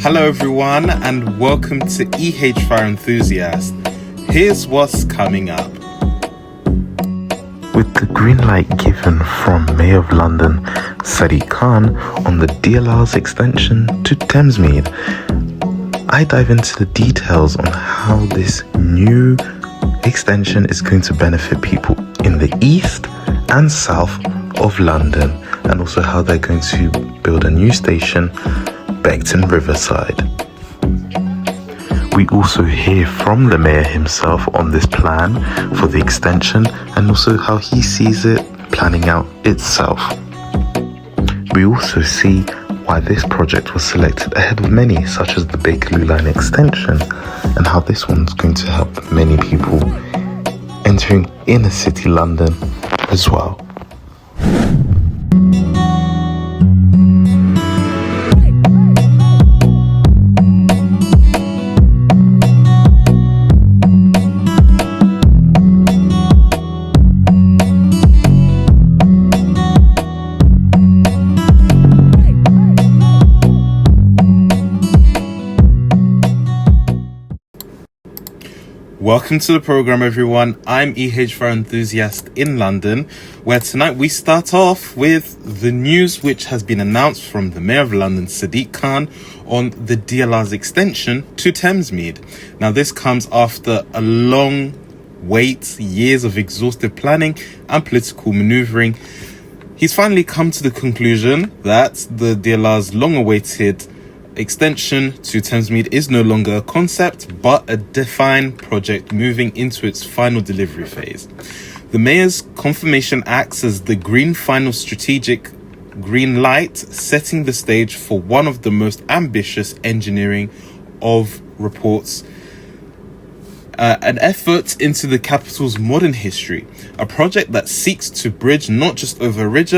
Hello everyone and welcome to ehviroenthusiast. Here's what's coming up. With the green light given from Mayor of London Sadiq Khan on the DLR's extension to Thamesmead, I dive into the details on how this new extension is going to benefit people in the east and south of London, and also how they're going to build a new station, Beckton Riverside. We also hear from the mayor himself on this plan for the extension and also how he sees it planning out itself. We also see why this project was selected ahead of many, such as the Bakerloo Line extension, and how this one's going to help many people entering inner city London as well. Welcome to the program, everyone. I'm ehviroenthusiast in London, where tonight we start off with the news which has been announced from the Mayor of London, Sadiq Khan, on the DLR's extension to Thamesmead. Now, this comes after a long wait, years of exhaustive planning and political manoeuvring. He's finally come to the conclusion that the DLR's long-awaited extension to Thamesmead is no longer a concept but a defined project moving into its final delivery phase. The mayor's confirmation acts as the green final strategic green light, setting the stage for one of the most ambitious engineering of reports, an effort into the capital's modern history, a project that seeks to bridge not just over a ridge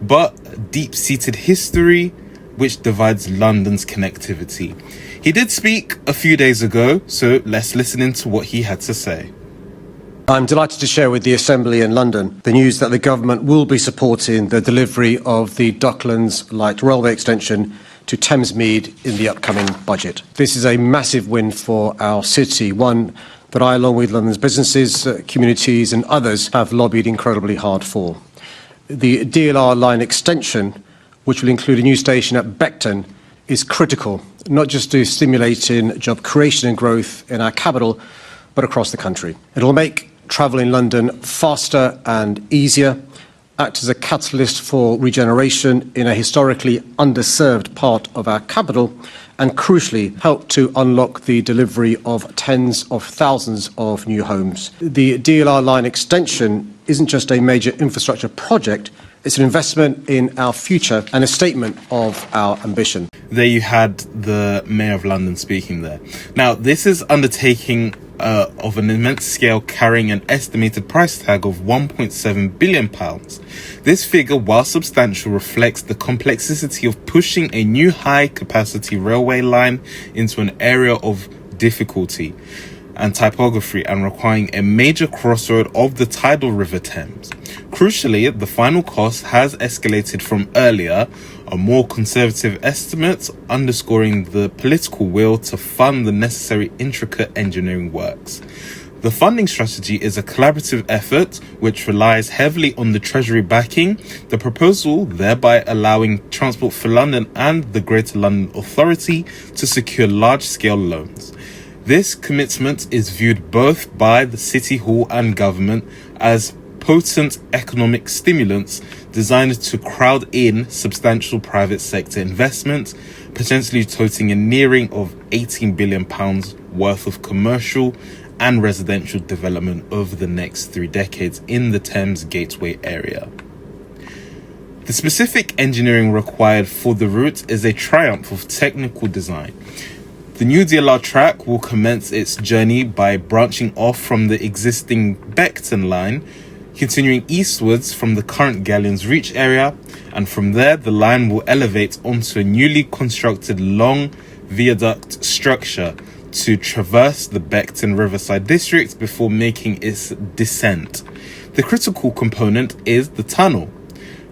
but deep-seated history which divides London's connectivity. He did speak a few days ago, so let's listen into what he had to say. I'm delighted to share with the Assembly in London the news that the government will be supporting the delivery of the Docklands Light Railway extension to Thamesmead in the upcoming budget. This is a massive win for our city, one that I, along with London's businesses, communities and others, have lobbied incredibly hard for. The DLR line extension, which will include a new station at Beckton, is critical, not just to stimulating job creation and growth in our capital, but across the country. It will make travel in London faster and easier, act as a catalyst for regeneration in a historically underserved part of our capital, and crucially help to unlock the delivery of tens of thousands of new homes. The DLR line extension isn't just a major infrastructure project, it's an investment in our future and a statement of our ambition. There you had the Mayor of London speaking there. Now, this is undertaking of an immense scale, carrying an estimated price tag of £1.7 billion. This figure, while substantial, reflects the complexity of pushing a new high-capacity railway line into an area of difficulty and typography and requiring a major crossroad of the tidal River Thames. Crucially, the final cost has escalated from earlier, a more conservative estimate, underscoring the political will to fund the necessary intricate engineering works. The funding strategy is a collaborative effort which relies heavily on the Treasury backing, the proposal thereby allowing Transport for London and the Greater London Authority to secure large-scale loans. This commitment is viewed both by the City Hall and government as potent economic stimulants designed to crowd in substantial private sector investment, potentially totaling a nearing of £18 billion worth of commercial and residential development over the next 3 decades in the Thames Gateway area. The specific engineering required for the route is a triumph of technical design. The new DLR track will commence its journey by branching off from the existing Beckton line, continuing eastwards from the current Galleons Reach area, and from there the line will elevate onto a newly constructed long viaduct structure to traverse the Beckton Riverside district before making its descent. The critical component is the tunnel.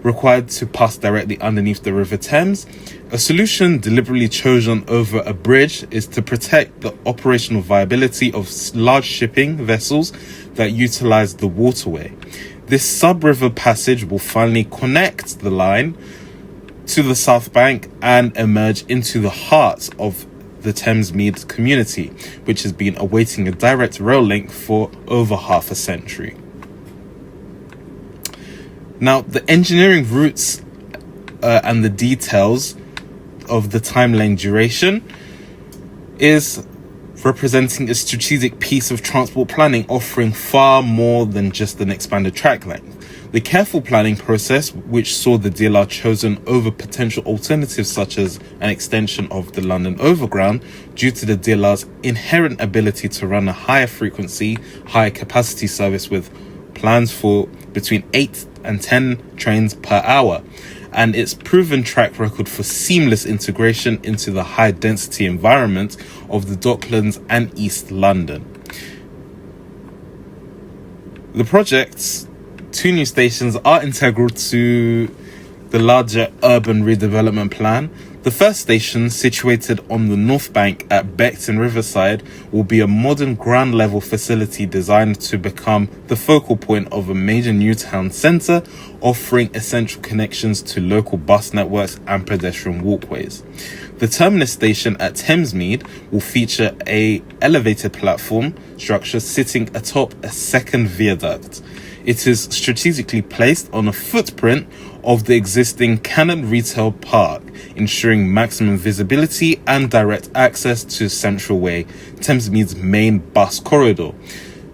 required to pass directly underneath the River Thames. A solution deliberately chosen over a bridge is to protect the operational viability of large shipping vessels that utilize the waterway. This sub-river passage will finally connect the line to the South Bank and emerge into the heart of the Thamesmead community, which has been awaiting a direct rail link for over half a century. Now, the engineering routes and the details of the timeline duration is representing a strategic piece of transport planning offering far more than just an expanded track length. The careful planning process, which saw the DLR chosen over potential alternatives such as an extension of the London Overground due to the DLR's inherent ability to run a higher frequency, higher capacity service with plans for between 8 and 10 trains per hour, and its proven track record for seamless integration into the high density environment of the Docklands and East London. The project's 2 new stations are integral to the larger urban redevelopment plan. The first station, situated on the North Bank at Beckton Riverside, will be a modern ground level facility designed to become the focal point of a major new town centre, offering essential connections to local bus networks and pedestrian walkways. The terminus station at Thamesmead will feature a elevated platform structure sitting atop a second viaduct. It is strategically placed on a footprint of the existing Cannon Retail Park, ensuring maximum visibility and direct access to Central Way, Thamesmead's main bus corridor.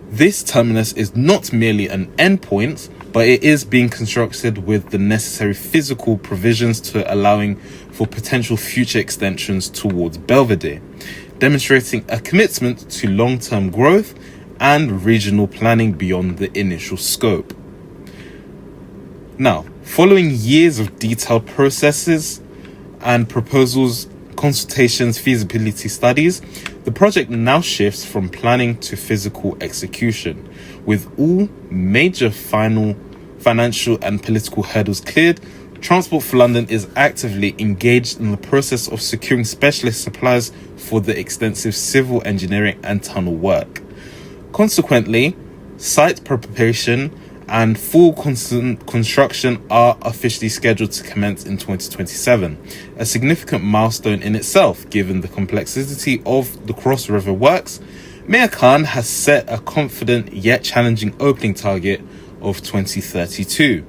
This terminus is not merely an endpoint, but it is being constructed with the necessary physical provisions to allowing for potential future extensions towards Belvedere, demonstrating a commitment to long-term growth and regional planning beyond the initial scope. Now, following years of detailed processes and proposals, consultations, feasibility studies, the project now shifts from planning to physical execution. With all major financial and political hurdles cleared, Transport for London is actively engaged in the process of securing specialist suppliers for the extensive civil engineering and tunnel work. Consequently, site preparation and full construction are officially scheduled to commence in 2027, a significant milestone in itself given the complexity of the Cross River works. Mayor Khan has set a confident yet challenging opening target of 2032.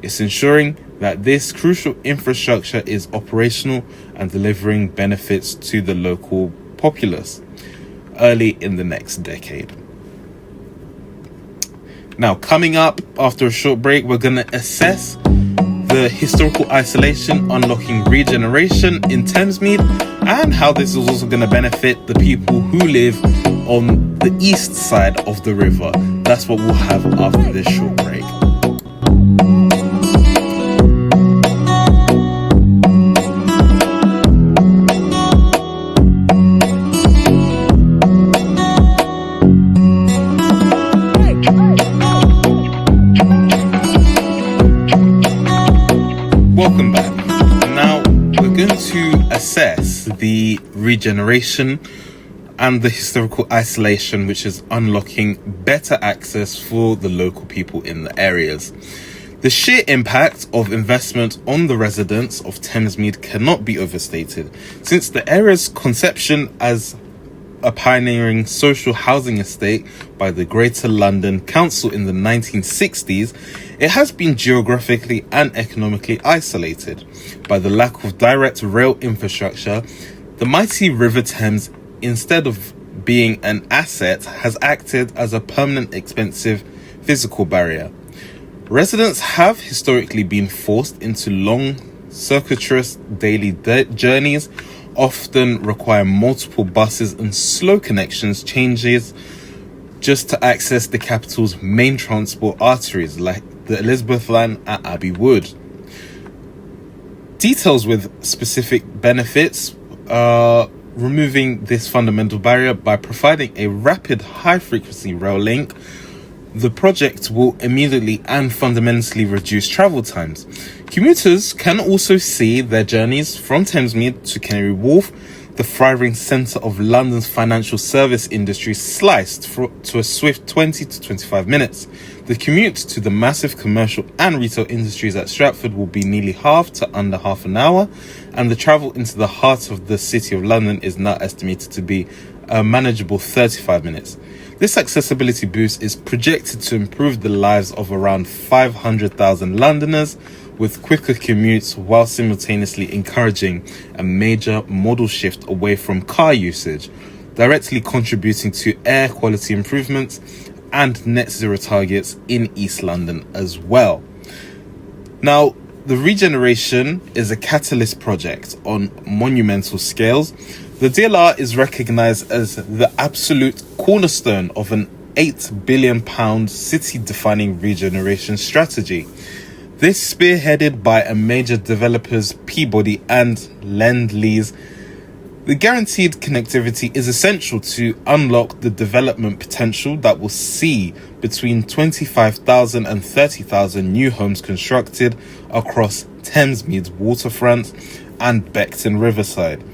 It's ensuring that this crucial infrastructure is operational and delivering benefits to the local populace early in the next decade. Now, coming up after a short break, we're going to assess the historical isolation, unlocking regeneration in Thamesmead, and how this is also going to benefit the people who live on the east side of the river. That's what we'll have after this short break. Welcome back. Now we're going to assess the regeneration and the historical isolation, which is unlocking better access for the local people in the areas. The sheer impact of investment on the residents of Thamesmead cannot be overstated. Since the area's conception as a pioneering social housing estate by the Greater London Council in the 1960s, it has been geographically and economically isolated. By the lack of direct rail infrastructure, the mighty River Thames, instead of being an asset, has acted as a permanent, expensive physical barrier. Residents have historically been forced into long, circuitous daily journeys, often require multiple buses and slow connections changes just to access the capital's main transport arteries like the Elizabeth line at Abbey Wood. Details with specific benefits are removing this fundamental barrier by providing a rapid high-frequency rail link the project will immediately and fundamentally reduce travel times. Commuters can also see their journeys from Thamesmead to Canary Wharf, the thriving centre of London's financial service industry, sliced to a swift 20 to 25 minutes. The commute to the massive commercial and retail industries at Stratford will be nearly halved to under half an hour, and the travel into the heart of the City of London is now estimated to be a manageable 35 minutes. This accessibility boost is projected to improve the lives of around 500,000 Londoners, with quicker commutes while simultaneously encouraging a major modal shift away from car usage, directly contributing to air quality improvements and net zero targets in East London as well. Now, the regeneration is a catalyst project on monumental scales. The DLR is recognised as the absolute cornerstone of an £8 billion city-defining regeneration strategy. This, spearheaded by a major developers Peabody and Lend-Lease, the guaranteed connectivity is essential to unlock the development potential that will see between 25,000 and 30,000 new homes constructed across Thamesmead's waterfront and Beckton Riverside.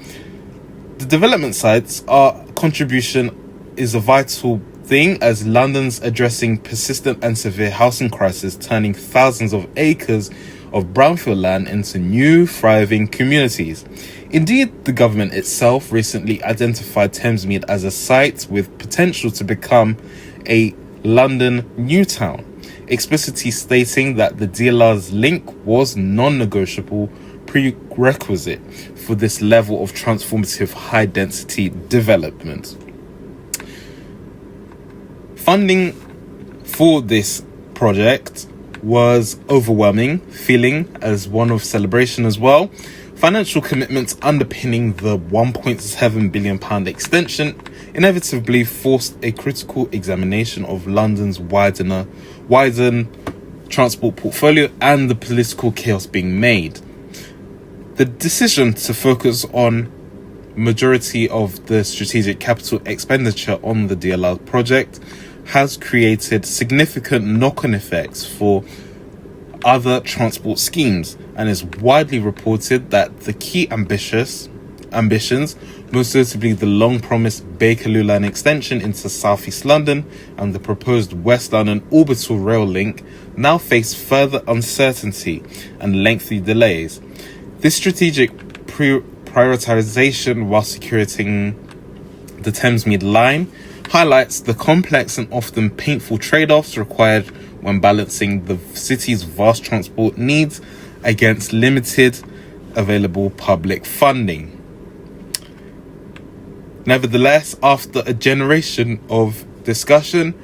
The development sites, our contribution is a vital thing as London's addressing persistent and severe housing crisis, turning thousands of acres of brownfield land into new thriving communities. Indeed, the government itself recently identified Thamesmead as a site with potential to become a London new town, explicitly stating that the DLR's link was non-negotiable prerequisite for this level of transformative high-density development. Funding for this project was overwhelming, feeling as one of celebration as well. Financial commitments underpinning the £1.7 billion extension inevitably forced a critical examination of London's widened transport portfolio and the political chaos being made. The decision to focus on majority of the strategic capital expenditure on the DLR project has created significant knock-on effects for other transport schemes, and is widely reported that the key ambitions, most notably the long-promised Bakerloo line extension into South East London and the proposed West London orbital rail link, now face further uncertainty and lengthy delays. This strategic prioritization while securing the Thamesmead line highlights the complex and often painful trade-offs required when balancing the city's vast transport needs against limited available public funding. Nevertheless, after a generation of discussion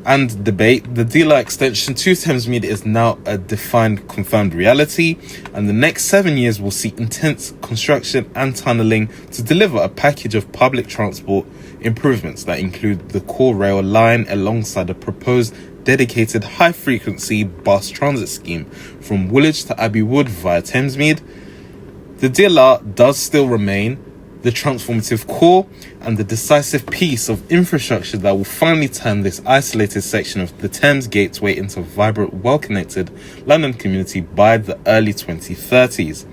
and debate, the DLR extension to Thamesmead is now a defined, confirmed reality, and the next 7 years will see intense construction and tunnelling to deliver a package of public transport improvements that include the core rail line alongside a proposed dedicated high-frequency bus transit scheme from Woolwich to Abbey Wood via Thamesmead. The DLR does still remain the transformative core and the decisive piece of infrastructure that will finally turn this isolated section of the Thames Gateway into a vibrant, well-connected London community by the early 2030s.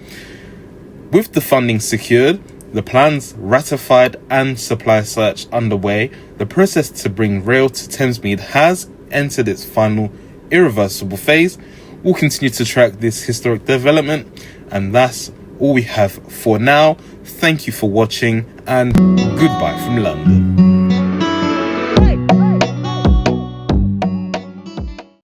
With the funding secured, the plans ratified and supply search underway, the process to bring rail to Thamesmead has entered its final irreversible phase. We'll continue to track this historic development, and that's all we have for now. Thank you for watching, and goodbye from London.